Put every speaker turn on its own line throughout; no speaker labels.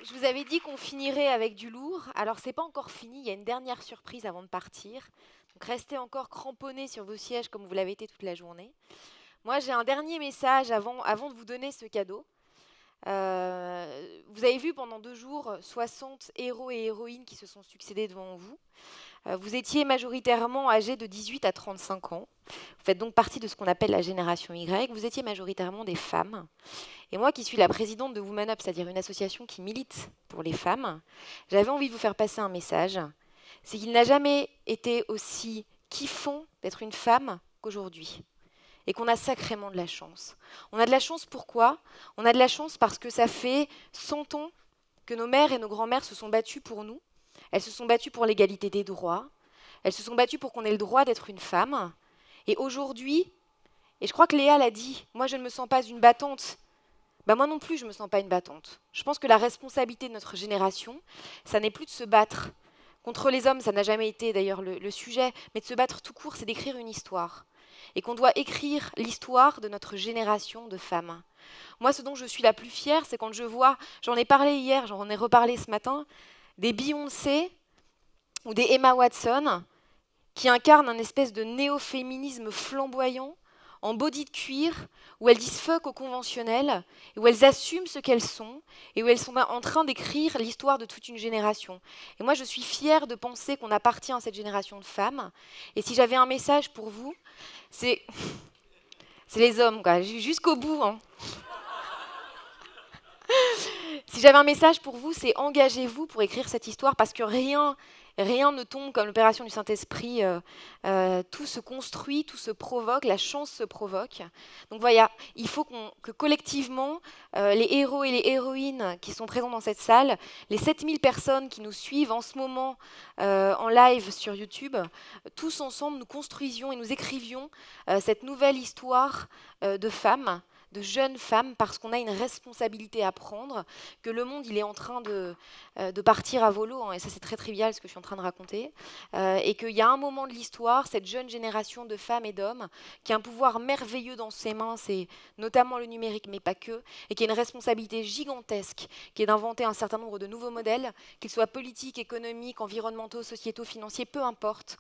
Je vous avais dit qu'on finirait avec du lourd. Alors, c'est pas encore fini. Il y a une dernière surprise avant de partir. Donc, restez encore cramponnés sur vos sièges comme vous l'avez été toute la journée. Moi, j'ai un dernier message avant de vous donner ce cadeau. Vous avez vu pendant 2 jours 60 héros et héroïnes qui se sont succédés devant vous. Vous étiez majoritairement âgés de 18 à 35 ans. Vous faites donc partie de ce qu'on appelle la génération Y. Vous étiez majoritairement des femmes. Et moi, qui suis la présidente de Woman Up, c'est-à-dire une association qui milite pour les femmes, j'avais envie de vous faire passer un message. C'est qu'il n'a jamais été aussi kiffant d'être une femme qu'aujourd'hui. Et qu'on a sacrément de la chance. On a de la chance pourquoi? On a de la chance parce que ça fait 100 ans que nos mères et nos grands-mères se sont battues pour nous. Elles se sont battues pour l'égalité des droits. Elles se sont battues pour qu'on ait le droit d'être une femme. Et aujourd'hui, et je crois que Léa l'a dit, moi je ne me sens pas une battante. Bah moi non plus, je ne me sens pas une battante. Je pense que la responsabilité de notre génération, ça n'est plus de se battre contre les hommes, ça n'a jamais été d'ailleurs le sujet, mais de se battre tout court, c'est d'écrire une histoire. Et qu'on doit écrire l'histoire de notre génération de femmes. Moi, ce dont je suis la plus fière, c'est quand je vois, j'en ai parlé hier, j'en ai reparlé ce matin, des Beyoncé ou des Emma Watson qui incarnent un espèce de néo-féminisme flamboyant, en body de cuir, où elles disent fuck au conventionnel, et où elles assument ce qu'elles sont, et où elles sont en train d'écrire l'histoire de toute une génération. Et moi, je suis fière de penser qu'on appartient à cette génération de femmes. Et si j'avais un message pour vous, c'est les hommes, quoi, jusqu'au bout. Hein. Si j'avais un message pour vous, c'est engagez-vous pour écrire cette histoire, parce que rien ne tombe comme l'opération du Saint-Esprit. Tout se construit, tout se provoque, la chance se provoque. Donc voilà, il faut que collectivement, les héros et les héroïnes qui sont présents dans cette salle, les 7000 personnes qui nous suivent en ce moment en live sur YouTube, tous ensemble, nous construisions et nous écrivions cette nouvelle histoire de femmes, de jeunes femmes, parce qu'on a une responsabilité à prendre, que le monde il est en train de partir à volo, hein, et ça c'est très trivial ce que je suis en train de raconter, et qu'il y a un moment de l'histoire, cette jeune génération de femmes et d'hommes qui a un pouvoir merveilleux dans ses mains, c'est notamment le numérique, mais pas que, et qui a une responsabilité gigantesque, qui est d'inventer un certain nombre de nouveaux modèles, qu'ils soient politiques, économiques, environnementaux, sociétaux, financiers, peu importe.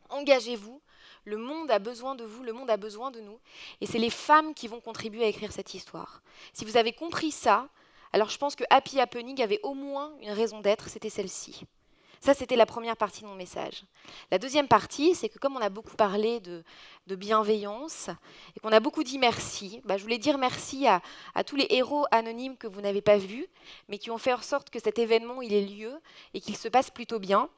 Engagez-vous, le monde a besoin de vous, le monde a besoin de nous, et c'est les femmes qui vont contribuer à écrire cette histoire. Si vous avez compris ça, alors je pense que Happy Happening avait au moins une raison d'être, c'était celle-ci. Ça, c'était la première partie de mon message. La deuxième partie, c'est que comme on a beaucoup parlé de bienveillance et qu'on a beaucoup dit merci, je voulais dire merci à tous les héros anonymes que vous n'avez pas vus, mais qui ont fait en sorte que cet événement il ait lieu et qu'il se passe plutôt bien.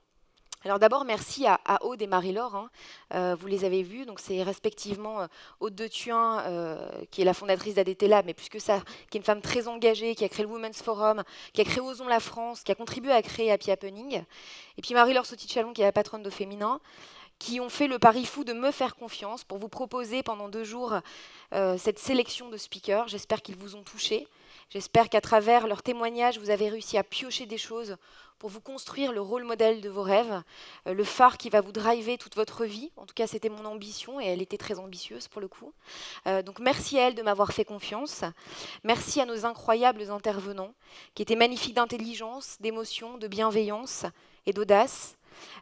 Alors d'abord, merci à Aude et Marie-Laure, hein. Vous les avez vus, donc c'est respectivement Aude de Thuin, qui est la fondatrice d'ADT Lab, mais plus que ça, qui est une femme très engagée, qui a créé le Women's Forum, qui a créé Osons la France, qui a contribué à créer Happy Happening, et puis Marie-Laure Sautit-Chalon, qui est la patronne de Féminin, qui ont fait le pari fou de me faire confiance pour vous proposer pendant 2 jours cette sélection de speakers. J'espère qu'ils vous ont touché. J'espère qu'à travers leurs témoignages, vous avez réussi à piocher des choses pour vous construire le rôle modèle de vos rêves, le phare qui va vous driver toute votre vie. En tout cas, c'était mon ambition et elle était très ambitieuse pour le coup. Donc merci à elle de m'avoir fait confiance. Merci à nos incroyables intervenants qui étaient magnifiques d'intelligence, d'émotion, de bienveillance et d'audace.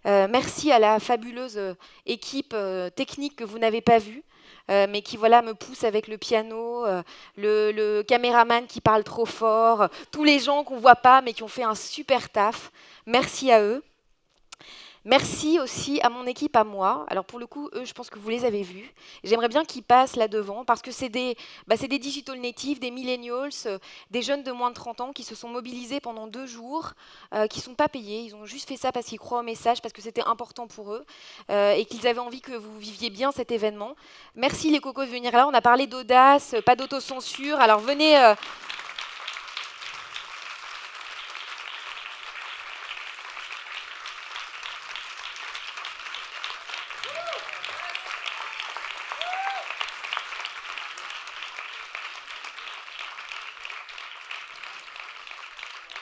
Merci à la fabuleuse équipe technique que vous n'avez pas vue, mais qui voilà me pousse avec le piano, le caméraman qui parle trop fort, tous les gens qu'on ne voit pas mais qui ont fait un super taf. Merci à eux. Merci aussi à mon équipe, à moi. Alors pour le coup, eux, je pense que vous les avez vus. J'aimerais bien qu'ils passent là devant parce que c'est des digital natives, des millennials, des jeunes de moins de 30 ans qui se sont mobilisés pendant 2 jours, qui ne sont pas payés. Ils ont juste fait ça parce qu'ils croient au message, parce que c'était important pour eux et qu'ils avaient envie que vous viviez bien cet événement. Merci les cocos de venir là. On a parlé d'audace, pas d'autocensure. Alors venez...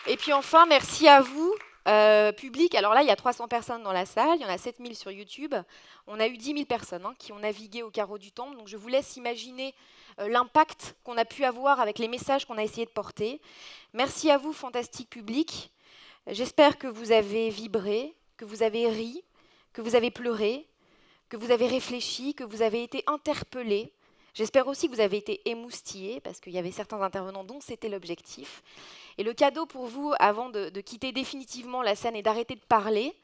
Et puis enfin, merci à vous Public, alors là, il y a 300 personnes dans la salle, il y en a 7000 sur YouTube. On a eu 10 000 personnes qui ont navigué au carreau du temple. Donc je vous laisse imaginer l'impact qu'on a pu avoir avec les messages qu'on a essayé de porter. Merci à vous, fantastique public. J'espère que vous avez vibré, que vous avez ri, que vous avez pleuré, que vous avez réfléchi, que vous avez été interpellé. J'espère aussi que vous avez été émoustillés, parce qu'il y avait certains intervenants dont c'était l'objectif. Et le cadeau pour vous, avant de quitter définitivement la scène et d'arrêter de parler,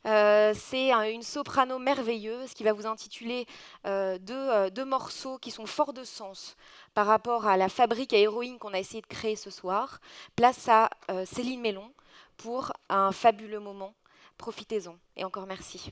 c'est une soprano merveilleuse qui va vous intituler deux morceaux qui sont forts de sens par rapport à la fabrique à héroïne qu'on a essayé de créer ce soir. Place à Céline Mélon pour un fabuleux moment. Profitez-en. Et encore merci.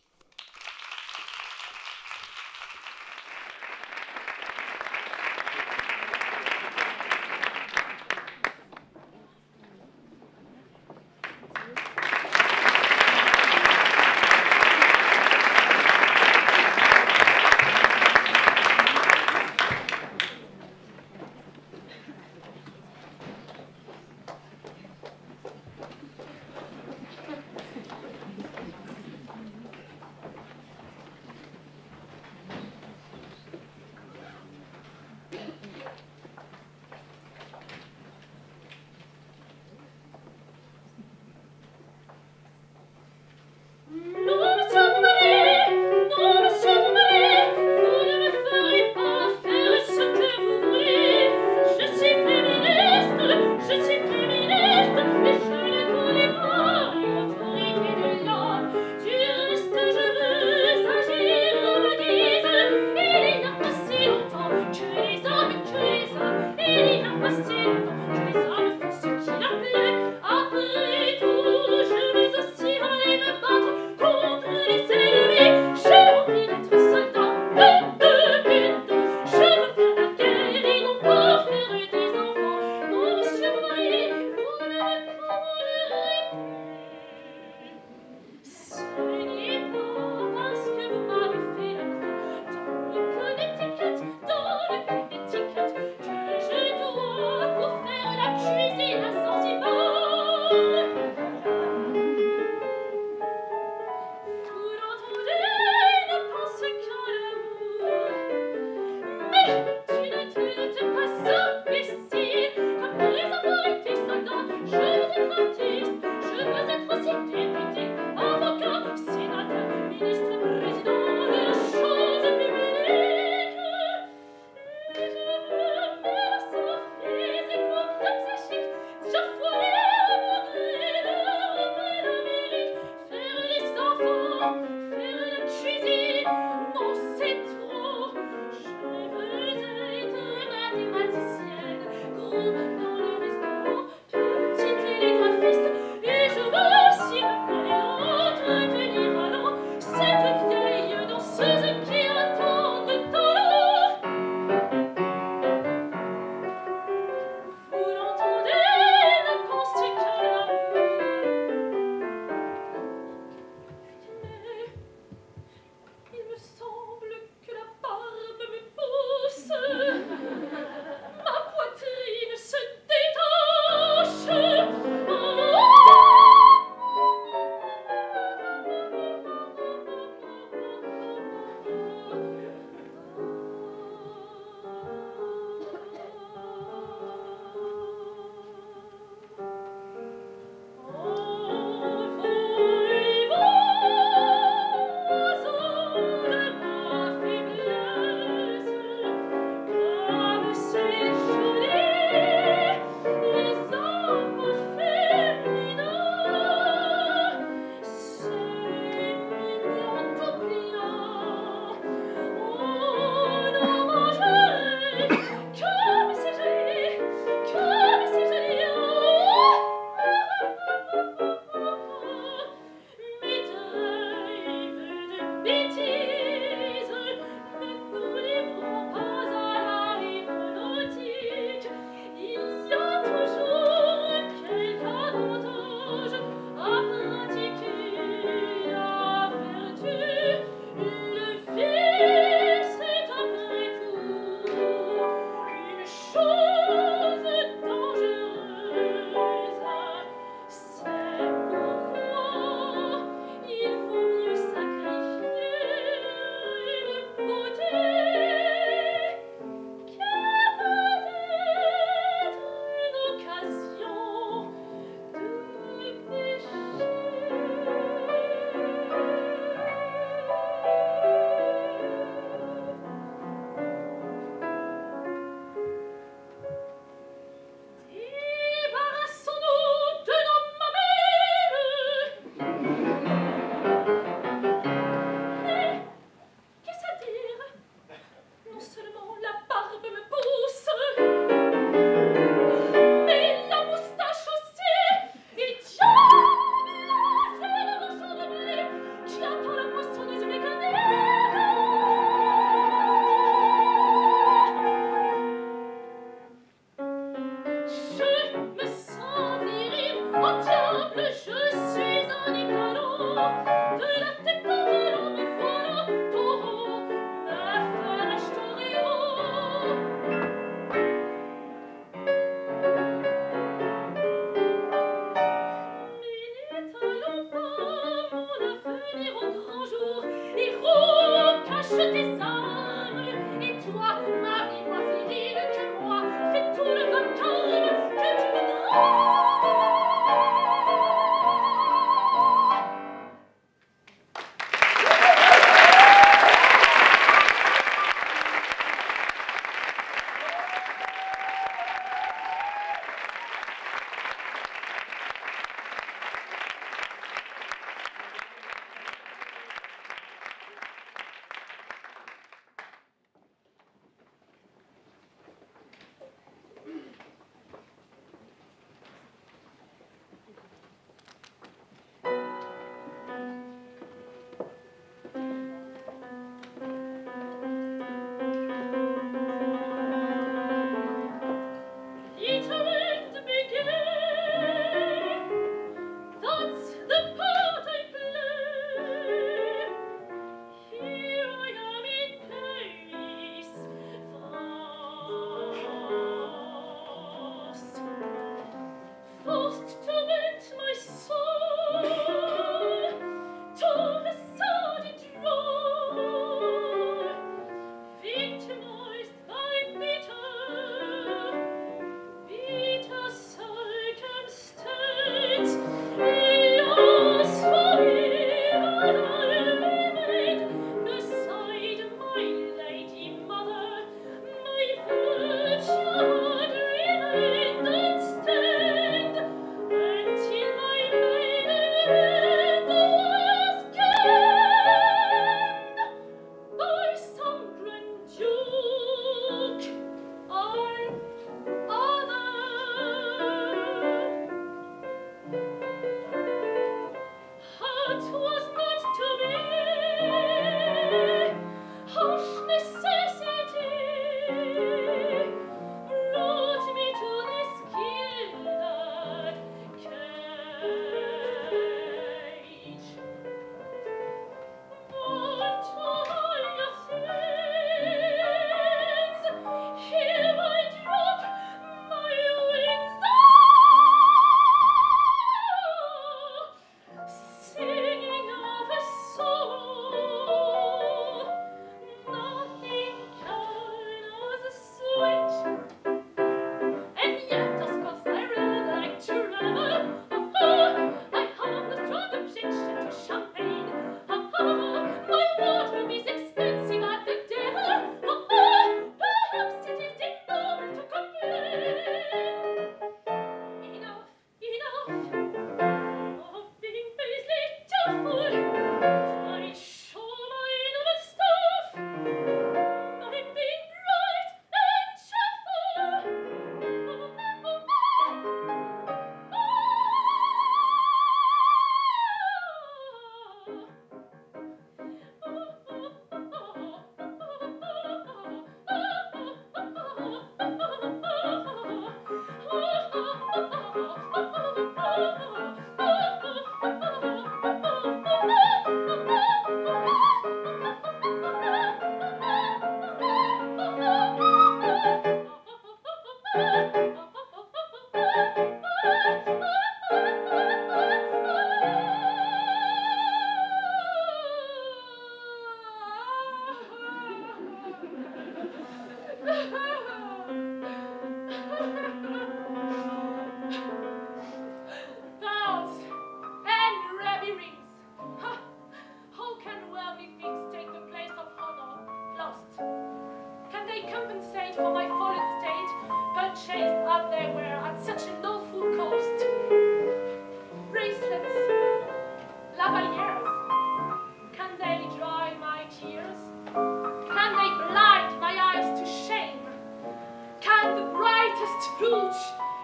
purest brooch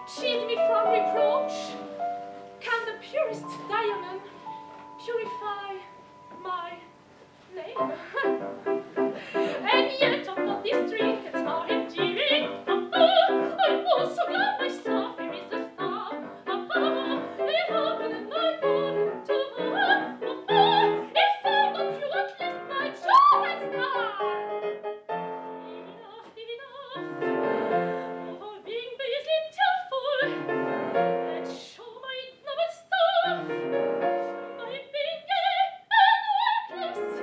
shield me from reproach? Can the purest diamond purify my name? And yet upon this trinkets are endearing. I also love my staff, here is a staff. It happened my body to it found the pure at least my joy and star. Leave enough, being basely tearful, and show my noble stuff, my being gay and worthless.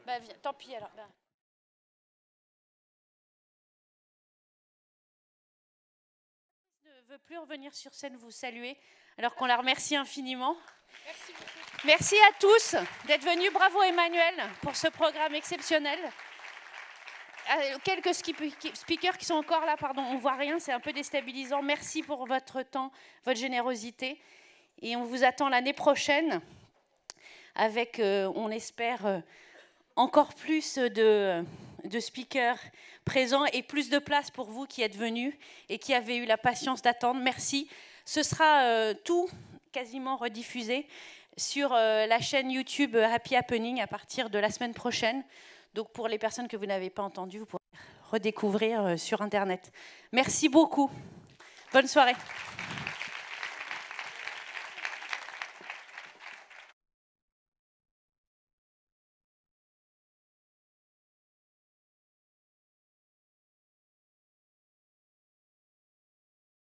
Bah, viens, tant pis alors. Bah. Ne veut plus revenir sur scène vous saluer, alors qu'on la remercie infiniment. Merci beaucoup. Merci à tous d'être venus. Bravo Emmanuel pour ce programme exceptionnel. Quelques speakers qui sont encore là, pardon, on ne voit rien, c'est un peu déstabilisant. Merci pour votre temps, votre générosité. Et on vous attend l'année prochaine avec, on espère, encore plus de speakers présents et plus de place pour vous qui êtes venus et qui avez eu la patience d'attendre. Merci. Ce sera tout quasiment rediffusé sur la chaîne YouTube Happy Happening à partir de la semaine prochaine. Donc pour les personnes que vous n'avez pas entendues, vous pourrez redécouvrir sur Internet. Merci beaucoup. Bonne soirée.